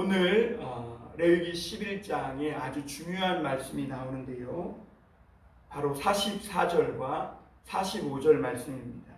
오늘 레위기 11장에 아주 중요한 말씀이 나오는데요. 바로 44절과 45절 말씀입니다.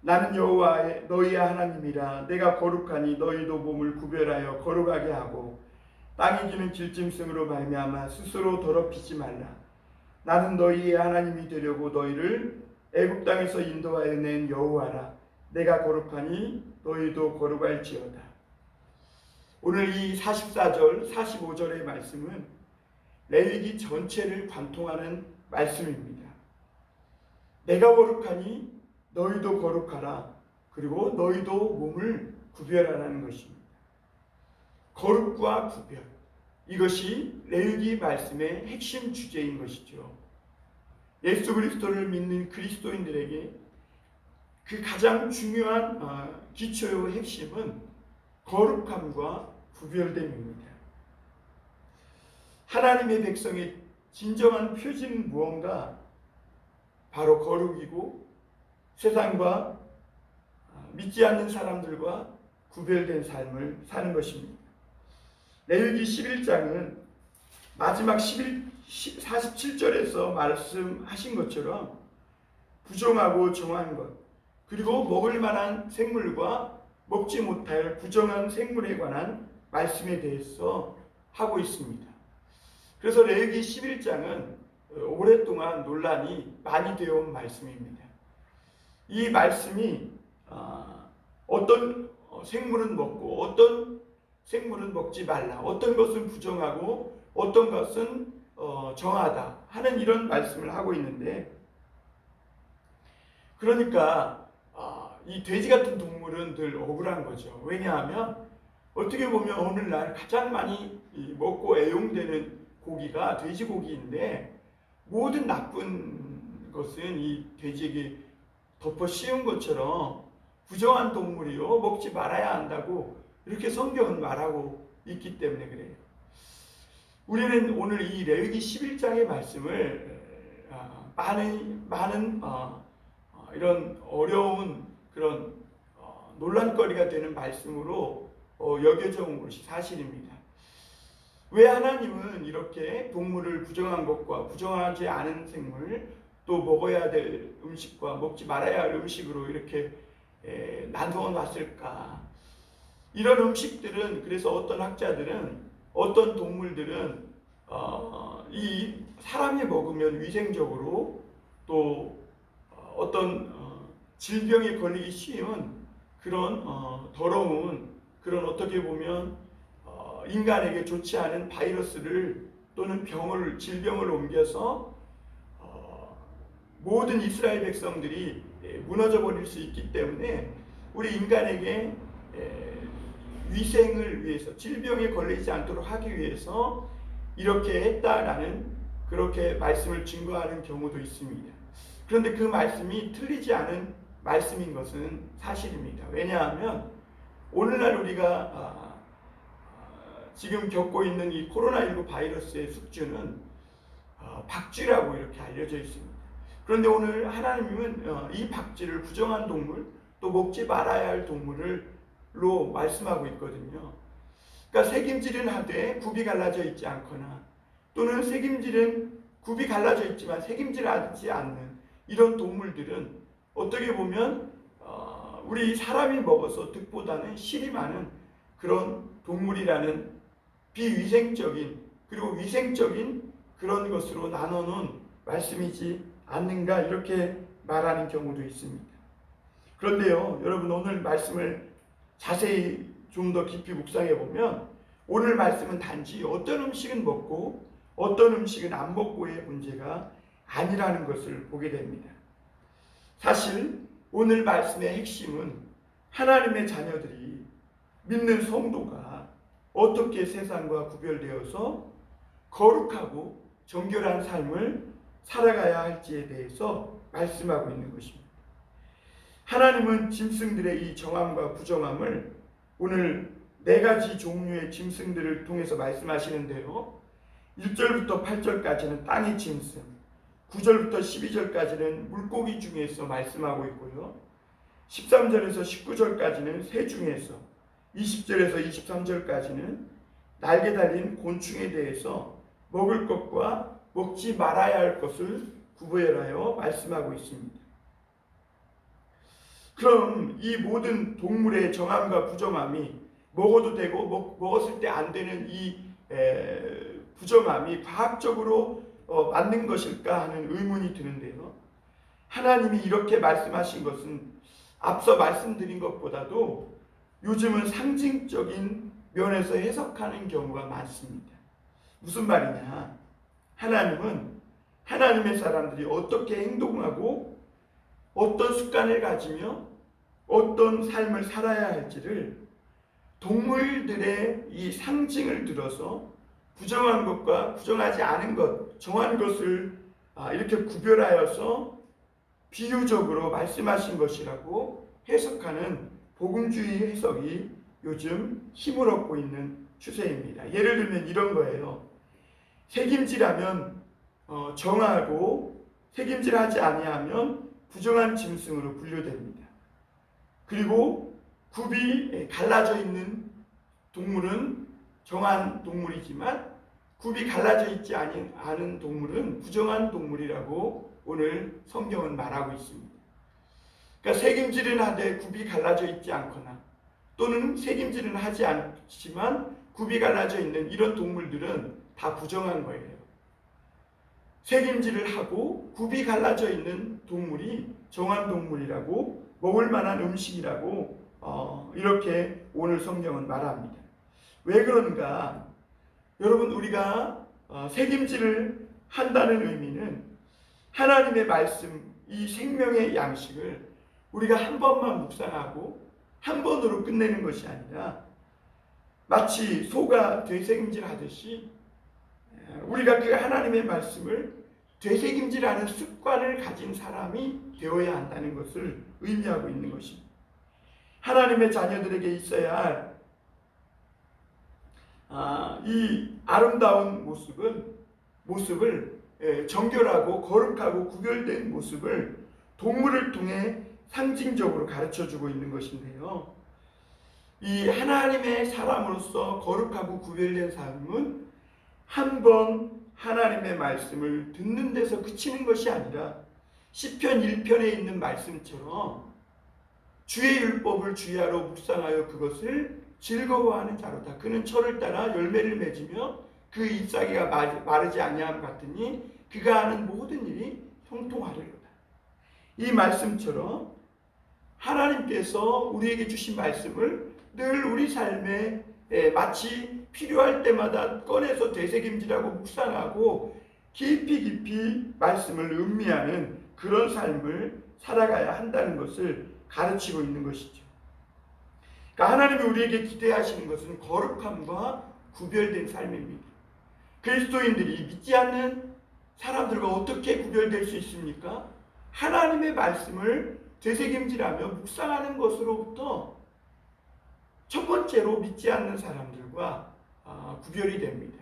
나는 여호와 너희의 하나님이라. 내가 거룩하니 너희도 몸을 구별하여 거룩하게 하고 땅에 기는 질짐승으로 말미암아 스스로 더럽히지 말라. 나는 너희의 하나님이 되려고 너희를 애굽 땅에서 인도하여 낸 여호와라. 내가 거룩하니 너희도 거룩할지어다. 오늘 이 44절, 45절의 말씀은 레위기 전체를 관통하는 말씀입니다. 내가 거룩하니 너희도 거룩하라. 그리고 너희도 몸을 구별하라는 것입니다. 거룩과 구별, 이것이 레위기 말씀의 핵심 주제인 것이죠. 예수 그리스도를 믿는 그리스도인들에게 그 가장 중요한 기초의 핵심은 거룩함과 구별됨입니다. 하나님의 백성의 진정한 표징은 무언가? 바로 거룩이고 세상과 믿지 않는 사람들과 구별된 삶을 사는 것입니다. 레위기 11장은 마지막 47절에서 말씀하신 것처럼 부정하고 정한 것, 그리고 먹을 만한 생물과 먹지 못할 부정한 생물에 관한 말씀에 대해서 하고 있습니다. 그래서 레위기 11장은 오랫동안 논란이 많이 되어 온 말씀입니다. 이 말씀이 어떤 생물은 먹고 어떤 생물은 먹지 말라, 어떤 것은 부정하고 어떤 것은 정하다 하는 이런 말씀을 하고 있는데, 그러니까 이 돼지 같은 동물은 늘 억울한 거죠. 왜냐하면 어떻게 보면 오늘날 가장 많이 먹고 애용되는 고기가 돼지고기인데, 모든 나쁜 것은 이 돼지에게 덮어 씌운 것처럼 부정한 동물이요 먹지 말아야 한다고 이렇게 성경은 말하고 있기 때문에 그래요. 우리는 오늘 이 레위기 11장의 말씀을 많은 이런 어려운 그런 논란거리가 되는 말씀으로 여겨져 온 것이 사실입니다. 왜 하나님은 이렇게 동물을 부정한 것과 부정하지 않은 생물, 또 먹어야 될 음식과 먹지 말아야 할 음식으로 이렇게 나누어 놨을까? 이런 음식들은, 그래서 어떤 학자들은, 어떤 동물들은 이 사람이 먹으면 위생적으로, 또 어떤 질병에 걸리기 쉬운 그런 더러운, 그런 어떻게 보면 인간에게 좋지 않은 바이러스를 또는 질병을 옮겨서 모든 이스라엘 백성들이 무너져 버릴 수 있기 때문에 우리 인간에게 위생을 위해서, 질병에 걸리지 않도록 하기 위해서 이렇게 했다라는, 그렇게 말씀을 증거하는 경우도 있습니다. 그런데 그 말씀이 틀리지 않은 말씀인 것은 사실입니다. 왜냐하면 오늘날 우리가 지금 겪고 있는 이 코로나19 바이러스의 숙주는 박쥐라고 이렇게 알려져 있습니다. 그런데 오늘 하나님은 이 박쥐를 부정한 동물, 또 먹지 말아야 할 동물로 말씀하고 있거든요. 그러니까 새김질은 하되 굽이 갈라져 있지 않거나, 또는 새김질은 굽이 갈라져 있지만 새김질하지 않는 이런 동물들은 어떻게 보면 우리 사람이 먹어서 득보다는 실이 많은 그런 동물이라는 비위생적인, 그리고 위생적인 그런 것으로 나눠놓은 말씀이지 않는가, 이렇게 말하는 경우도 있습니다. 그런데요, 여러분, 오늘 말씀을 자세히 좀 더 깊이 묵상해 보면 오늘 말씀은 단지 어떤 음식은 먹고 어떤 음식은 안 먹고의 문제가 아니라는 것을 보게 됩니다. 사실 오늘 말씀의 핵심은 하나님의 자녀들이, 믿는 성도가 어떻게 세상과 구별되어서 거룩하고 정결한 삶을 살아가야 할지에 대해서 말씀하고 있는 것입니다. 하나님은 짐승들의 이 정함과 부정함을 오늘 4가지 종류의 짐승들을 통해서 말씀하시는데요. 1절부터 8절까지는 땅의 짐승, 9절부터 12절까지는 물고기 중에서 말씀하고 있고요. 13절에서 19절까지는 새 중에서, 20절에서 23절까지는 날개 달린 곤충에 대해서 먹을 것과 먹지 말아야 할 것을 구별하여 말씀하고 있습니다. 그럼 이 모든 동물의 정함과 부정함이 먹어도 되고 먹었을 때 안 되는 이 부정함이 과학적으로 맞는 것일까 하는 의문이 드는데요. 하나님이 이렇게 말씀하신 것은 앞서 말씀드린 것보다도 요즘은 상징적인 면에서 해석하는 경우가 많습니다. 무슨 말이냐? 하나님은 하나님의 사람들이 어떻게 행동하고 어떤 습관을 가지며 어떤 삶을 살아야 할지를 동물들의 이 상징을 들어서 부정한 것과 부정하지 않은 것, 정한 것을 이렇게 구별하여서 비유적으로 말씀하신 것이라고 해석하는 복음주의 해석이 요즘 힘을 얻고 있는 추세입니다. 예를 들면 이런 거예요. 책임지라면 정하고 책임질하지 아니하면 부정한 짐승으로 분류됩니다. 그리고 굽이 갈라져 있는 동물은 정한 동물이지만 굽이 갈라져 있지 않은 동물은 부정한 동물이라고 오늘 성경은 말하고 있습니다. 그러니까 책임질은 하되 굽이 갈라져 있지 않거나 또는 책임질은 하지 않지만 굽이 갈라져 있는 이런 동물들은 다 부정한 거예요. 책임질을 하고 굽이 갈라져 있는 동물이 정한 동물이라고 먹을 만한 음식이라고 이렇게 오늘 성경은 말합니다. 왜 그런가? 여러분, 우리가 책임질을 한다는 의미는 하나님의 말씀, 이 생명의 양식을 우리가 한 번만 묵상하고 한 번으로 끝내는 것이 아니라 마치 소가 되새김질 하듯이 우리가 그 하나님의 말씀을 되새김질하는 습관을 가진 사람이 되어야 한다는 것을 의미하고 있는 것입니다. 하나님의 자녀들에게 있어야 할 이 아름다운 모습을 정결하고 거룩하고 구별된 모습을 동물을 통해 상징적으로 가르쳐주고 있는 것인데요. 이 하나님의 사람으로서 거룩하고 구별된 삶은 한 번 하나님의 말씀을 듣는 데서 그치는 것이 아니라 시편 1편에 있는 말씀처럼 주의 율법을 주야로 묵상하여 그것을 즐거워하는 자로다. 그는 철을 따라 열매를 맺으며 그 잎사귀가 마르지 아니함 같으니 그가 하는 모든 일이 형통하리로다. 이 말씀처럼 하나님께서 우리에게 주신 말씀을 늘 우리 삶에 마치 필요할 때마다 꺼내서 되새김질하고 묵상하고 깊이 말씀을 음미하는 그런 삶을 살아가야 한다는 것을 가르치고 있는 것이죠. 그러니까 하나님이 우리에게 기대하시는 것은 거룩함과 구별된 삶입니다. 그리스도인들이 믿지 않는 사람들과 어떻게 구별될 수 있습니까? 하나님의 말씀을 되새김질하며 묵상하는 것으로부터 첫 번째로 믿지 않는 사람들과 구별이 됩니다.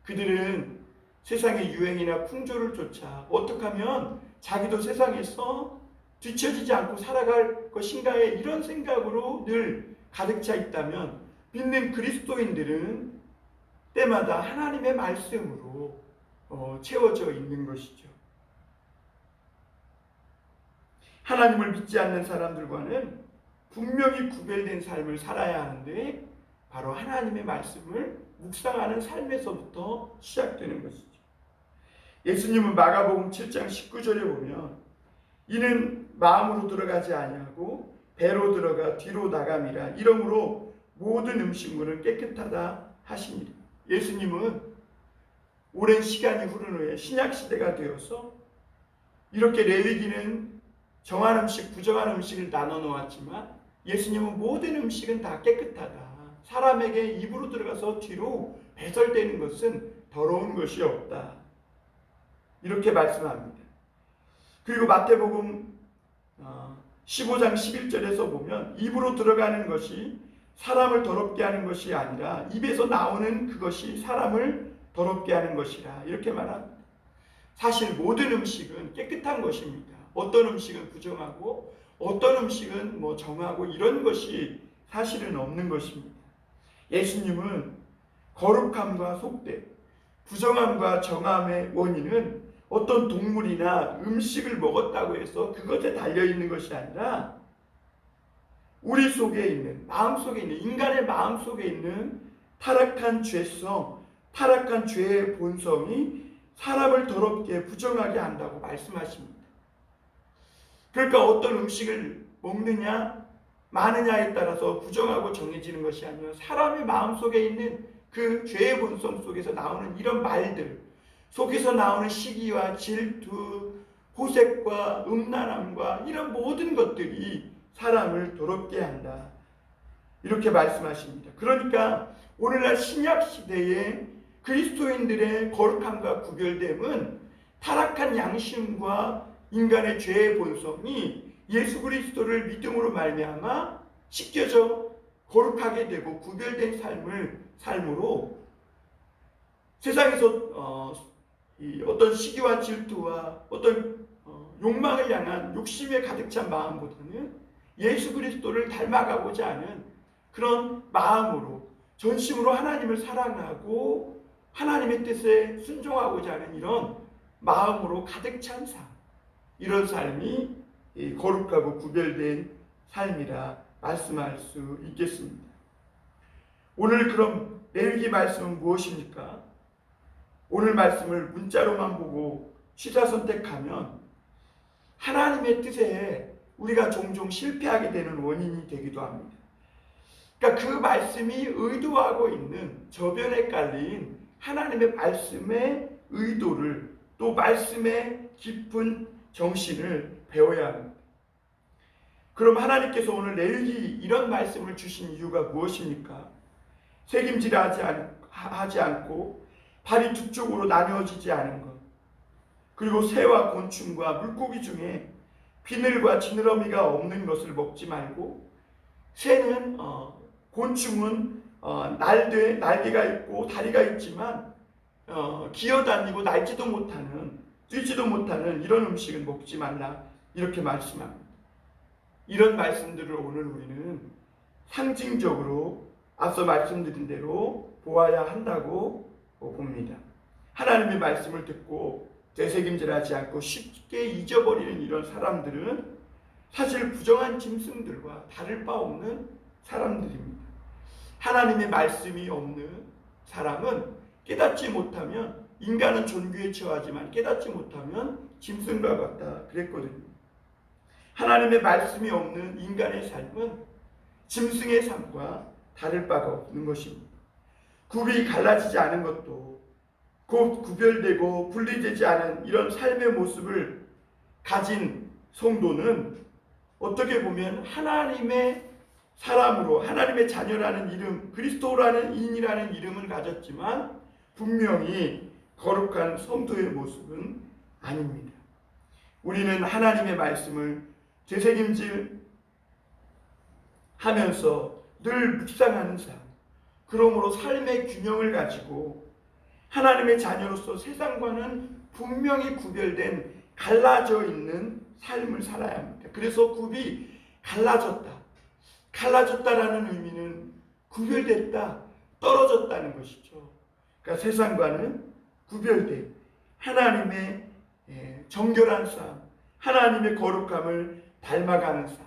그들은 세상의 유행이나 풍조를 쫓아 어떻게 하면 자기도 세상에서 뒤처지지 않고 살아갈 것인가에 이런 생각으로 늘 가득 차 있다면 믿는 그리스도인들은 때마다 하나님의 말씀으로 채워져 있는 것이죠. 하나님을 믿지 않는 사람들과는 분명히 구별된 삶을 살아야 하는데 바로 하나님의 말씀을 묵상하는 삶에서부터 시작되는 것이죠. 예수님은 마가복음 7장 19절에 보면 이는 마음으로 들어가지 아니하고 배로 들어가 뒤로 나감이라 이러므로 모든 음식물은 깨끗하다 하시니라. 예수님은 오랜 시간이 흐른 후에 신약시대가 되어서 이렇게 레위기는 정한 음식, 부정한 음식을 나눠 놓았지만 예수님은 모든 음식은 다 깨끗하다. 사람에게 입으로 들어가서 뒤로 배설되는 것은 더러운 것이 없다. 이렇게 말씀합니다. 그리고 마태복음 15장 11절에서 보면 입으로 들어가는 것이 사람을 더럽게 하는 것이 아니라 입에서 나오는 그것이 사람을 더럽게 하는 것이라 이렇게 말합니다. 사실 모든 음식은 깨끗한 것입니다. 어떤 음식은 부정하고 어떤 음식은 정하고 이런 것이 사실은 없는 것입니다. 예수님은 거룩함과 속됨, 부정함과 정함의 원인은 어떤 동물이나 음식을 먹었다고 해서 그것에 달려있는 것이 아니라 우리 속에 있는, 마음속에 있는, 인간의 마음속에 있는 타락한 죄성, 타락한 죄의 본성이 사람을 더럽게 부정하게 한다고 말씀하십니다. 그러니까 어떤 음식을 먹느냐 마느냐에 따라서 부정하고 정해지는 것이 아니라 사람의 마음속에 있는 그 죄의 본성 속에서 나오는 이런 말들 속에서 나오는 시기와 질투, 호색과 음란함과 이런 모든 것들이 사람을 더럽게 한다. 이렇게 말씀하십니다. 그러니까 오늘날 신약 시대에 그리스도인들의 거룩함과 구별됨은 타락한 양심과 인간의 죄의 본성이 예수 그리스도를 믿음으로 말미암아 씻겨져 거룩하게 되고 구별된 삶으로 세상에서 어떤 시기와 질투와 어떤 욕망을 향한 욕심에 가득 찬 마음보다는 예수 그리스도를 닮아가고자 하는 그런 마음으로 전심으로 하나님을 사랑하고 하나님의 뜻에 순종하고자 하는 이런 마음으로 가득 찬 삶, 이런 삶이 거룩하고 구별된 삶이라 말씀할 수 있겠습니다. 오늘 그럼 레위기 말씀은 무엇입니까? 오늘 말씀을 문자로만 보고 취사 선택하면 하나님의 뜻에 우리가 종종 실패하게 되는 원인이 되기도 합니다. 그러니까 그 말씀이 의도하고 있는 저변에 깔린 하나님의 말씀의 의도를 또 말씀의 깊은 정신을 배워야 합니다. 그럼 하나님께서 오늘 레위기 이런 말씀을 주신 이유가 무엇입니까? 책임질하지 않고 발이 두 쪽으로 나뉘어지지 않은 것, 그리고 새와 곤충과 물고기 중에 비늘과 지느러미가 없는 것을 먹지 말고, 새는 곤충은 날개가 있고 다리가 있지만 기어다니고 날지도 못하는, 뛰지도 못하는 이런 음식은 먹지 말라, 이렇게 말씀합니다. 이런 말씀들을 오늘 우리는 상징적으로 앞서 말씀드린 대로 보아야 한다고 봅니다. 하나님의 말씀을 듣고 되새김질하지 않고 쉽게 잊어버리는 이런 사람들은 사실 부정한 짐승들과 다를 바 없는 사람들입니다. 하나님의 말씀이 없는 사람은 깨닫지 못하면, 인간은 존귀에 처하지만 깨닫지 못하면 짐승과 같다 그랬거든요. 하나님의 말씀이 없는 인간의 삶은 짐승의 삶과 다를 바가 없는 것입니다. 굽이 갈라지지 않은 것도, 곧 구별되고 분리되지 않은 이런 삶의 모습을 가진 성도는 어떻게 보면 하나님의 사람으로, 하나님의 자녀라는 이름, 그리스도라는 인이라는 이름을 가졌지만 분명히 거룩한 성도의 모습은 아닙니다. 우리는 하나님의 말씀을 되새김질 하면서 늘 묵상하는 삶, 그러므로 삶의 균형을 가지고 하나님의 자녀로서 세상과는 분명히 구별된, 갈라져 있는 삶을 살아야 합니다. 그래서 굽이 갈라졌다라는 의미는 구별됐다, 떨어졌다는 것이죠. 그러니까 세상과는 구별된 하나님의 정결한 삶, 하나님의 거룩함을 닮아가는 삶,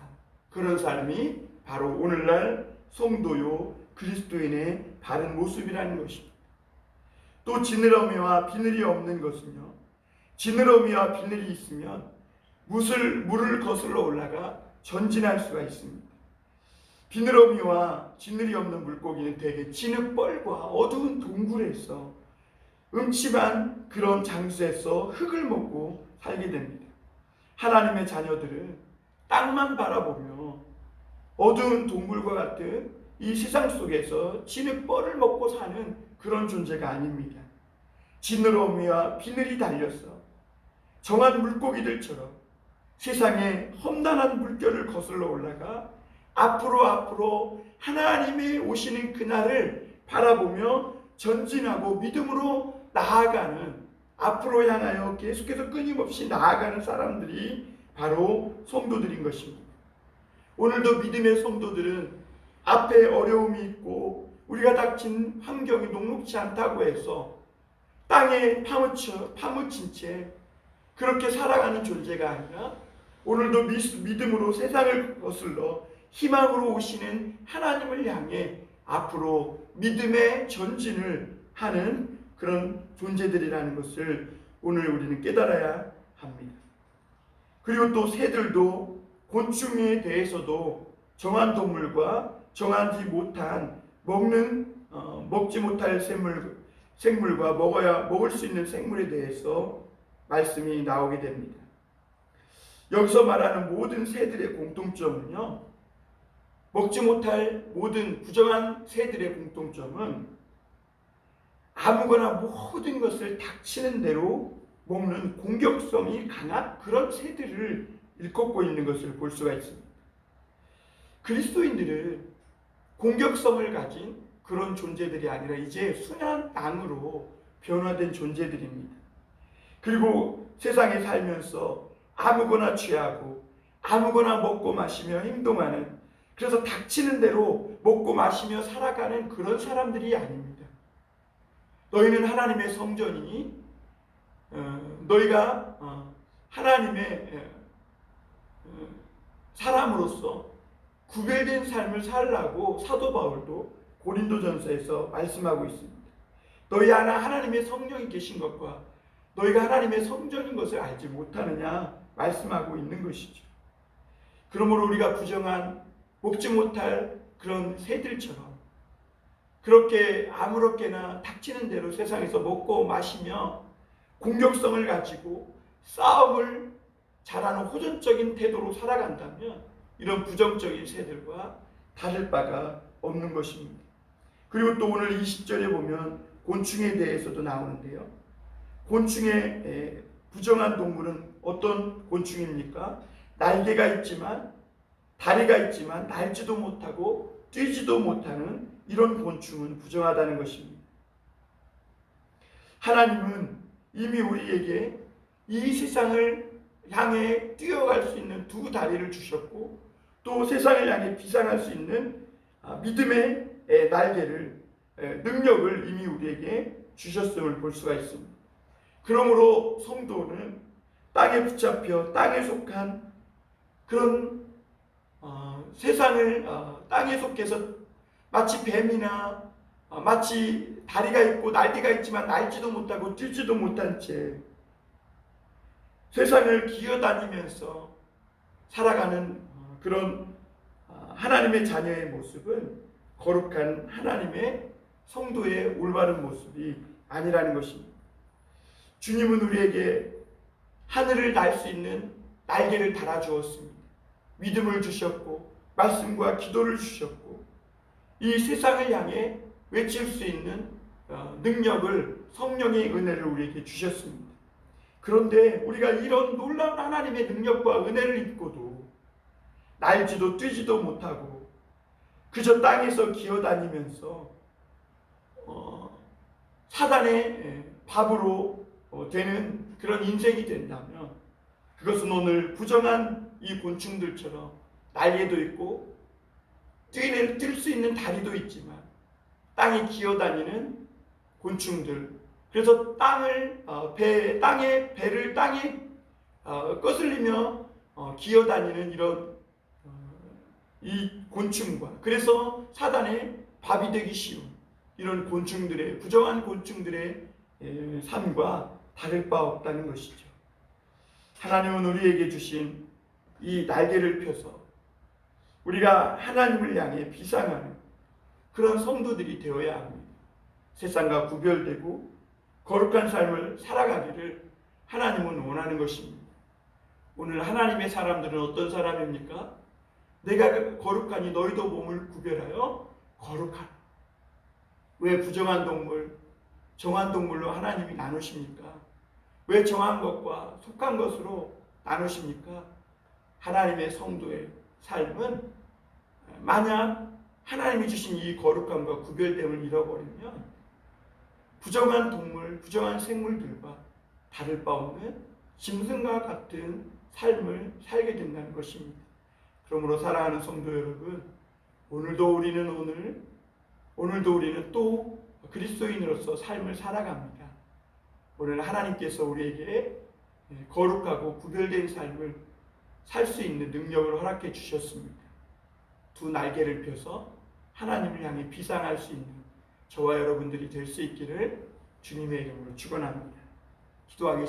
그런 삶이 바로 오늘날 성도요 그리스도인의 바른 모습이라는 것입니다. 또 지느러미와 비늘이 없는 것은요, 지느러미와 비늘이 있으면 물을 거슬러 올라가 전진할 수가 있습니다. 비느러미와 지늘이 없는 물고기는 대개 진흙벌과 어두운 동굴에서, 음침한 그런 장소에서 흙을 먹고 살게 됩니다. 하나님의 자녀들은 땅만 바라보며 어두운 동굴과 같은 이 세상 속에서 진흙벌을 먹고 사는 그런 존재가 아닙니다. 지느러미와 비늘이 달려서 정한 물고기들처럼 세상의 험난한 물결을 거슬러 올라가 앞으로 하나님이 오시는 그날을 바라보며 전진하고 믿음으로 나아가는, 앞으로 향하여 계속해서 끊임없이 나아가는 사람들이 바로 성도들인 것입니다. 오늘도 믿음의 성도들은 앞에 어려움이 있고 우리가 닥친 환경이 녹록지 않다고 해서 땅에 파묻힌 채 그렇게 살아가는 존재가 아니라 오늘도 믿음으로 세상을 거슬러 희망으로 오시는 하나님을 향해 앞으로 믿음의 전진을 하는 그런 존재들이라는 것을 오늘 우리는 깨달아야 합니다. 그리고 또 새들도 곤충에 대해서도 정한 동물과 정하지 못한 먹지 못할 생물과 먹을 수 있는 생물에 대해서 말씀이 나오게 됩니다. 여기서 말하는 모든 새들의 공통점은요, 먹지 못할 모든 부정한 새들의 공통점은 아무거나 모든 것을 닥치는 대로 먹는 공격성이 강한 그런 새들을 일컫고 있는 것을 볼 수가 있습니다. 그리스도인들은 공격성을 가진 그런 존재들이 아니라 이제 순한 양으로 변화된 존재들입니다. 그리고 세상에 살면서 아무거나 취하고 아무거나 먹고 마시며 행동하는, 그래서 닥치는 대로 먹고 마시며 살아가는 그런 사람들이 아닙니다. 너희는 하나님의 성전이니 너희가 하나님의 사람으로서 구별된 삶을 살라고 사도 바울도 고린도전서에서 말씀하고 있습니다. 너희 안에 하나님의 성령이 계신 것과 너희가 하나님의 성전인 것을 알지 못하느냐 말씀하고 있는 것이죠. 그러므로 우리가 부정한 먹지 못할 그런 새들처럼 그렇게 아무렇게나 닥치는 대로 세상에서 먹고 마시며 공격성을 가지고 싸움을 잘하는 호전적인 태도로 살아간다면 이런 부정적인 새들과 다를 바가 없는 것입니다. 그리고 또 오늘 20절에 보면 곤충에 대해서도 나오는데요. 곤충의 부정한 동물은 어떤 곤충입니까? 날개가 있지만, 다리가 있지만 날지도 못하고 뛰지도 못하는 이런 곤충은 부정하다는 것입니다. 하나님은 이미 우리에게 이 세상을 향해 뛰어갈 수 있는 두 다리를 주셨고 또 세상을 향해 비상할 수 있는 믿음의 날개를, 능력을 이미 우리에게 주셨음을 볼 수가 있습니다. 그러므로 성도는 땅에 붙잡혀 땅에 속한 그런 세상을 땅에 속해서 마치 뱀이나 마치 다리가 있고 날개가 있지만 날지도 못하고 뛰지도 못한 채 세상을 기어다니면서 살아가는 그런 하나님의 자녀의 모습은 거룩한 하나님의 성도의 올바른 모습이 아니라는 것입니다. 주님은 우리에게 하늘을 날 수 있는 날개를 달아주었습니다. 믿음을 주셨고 말씀과 기도를 주셨고 이 세상을 향해 외칠 수 있는 능력을, 성령의 은혜를 우리에게 주셨습니다. 그런데 우리가 이런 놀라운 하나님의 능력과 은혜를 입고도 날지도 뛰지도 못하고 그저 땅에서 기어다니면서 사단의 밥으로 되는 그런 인생이 된다면 그것은 오늘 부정한 이 곤충들처럼 날개도 있고 뛸 수 있는 다리도 있지만 땅에 기어다니는 곤충들, 그래서 배를 땅에 거슬리며 기어다니는 이런 이 곤충과, 그래서 사단의 밥이 되기 쉬운 이런 곤충들의, 부정한 곤충들의 삶과 다를 바 없다는 것이죠. 하나님은 우리에게 주신 이 날개를 펴서 우리가 하나님을 향해 비상하는 그런 성도들이 되어야 합니다. 세상과 구별되고 거룩한 삶을 살아가기를 하나님은 원하는 것입니다. 오늘 하나님의 사람들은 어떤 사람입니까? 내가 거룩하니 너희도 몸을 구별하여 거룩하라. 왜 부정한 동물, 정한 동물로 하나님이 나누십니까? 왜 정한 것과 속한 것으로 나누십니까? 하나님의 성도의 삶은 만약 하나님이 주신 이 거룩함과 구별됨을 잃어버리면 부정한 동물, 부정한 생물들과 다를 바 없는 짐승과 같은 삶을 살게 된다는 것입니다. 그러므로 사랑하는 성도 여러분, 오늘도 우리는 또 그리스도인으로서 삶을 살아갑니다. 오늘 하나님께서 우리에게 거룩하고 구별된 삶을 살 수 있는 능력을 허락해 주셨습니다. 두 날개를 펴서 하나님을 향해 비상할 수 있는 저와 여러분들이 될 수 있기를 주님의 이름으로 축원합니다. 기도하겠습니다.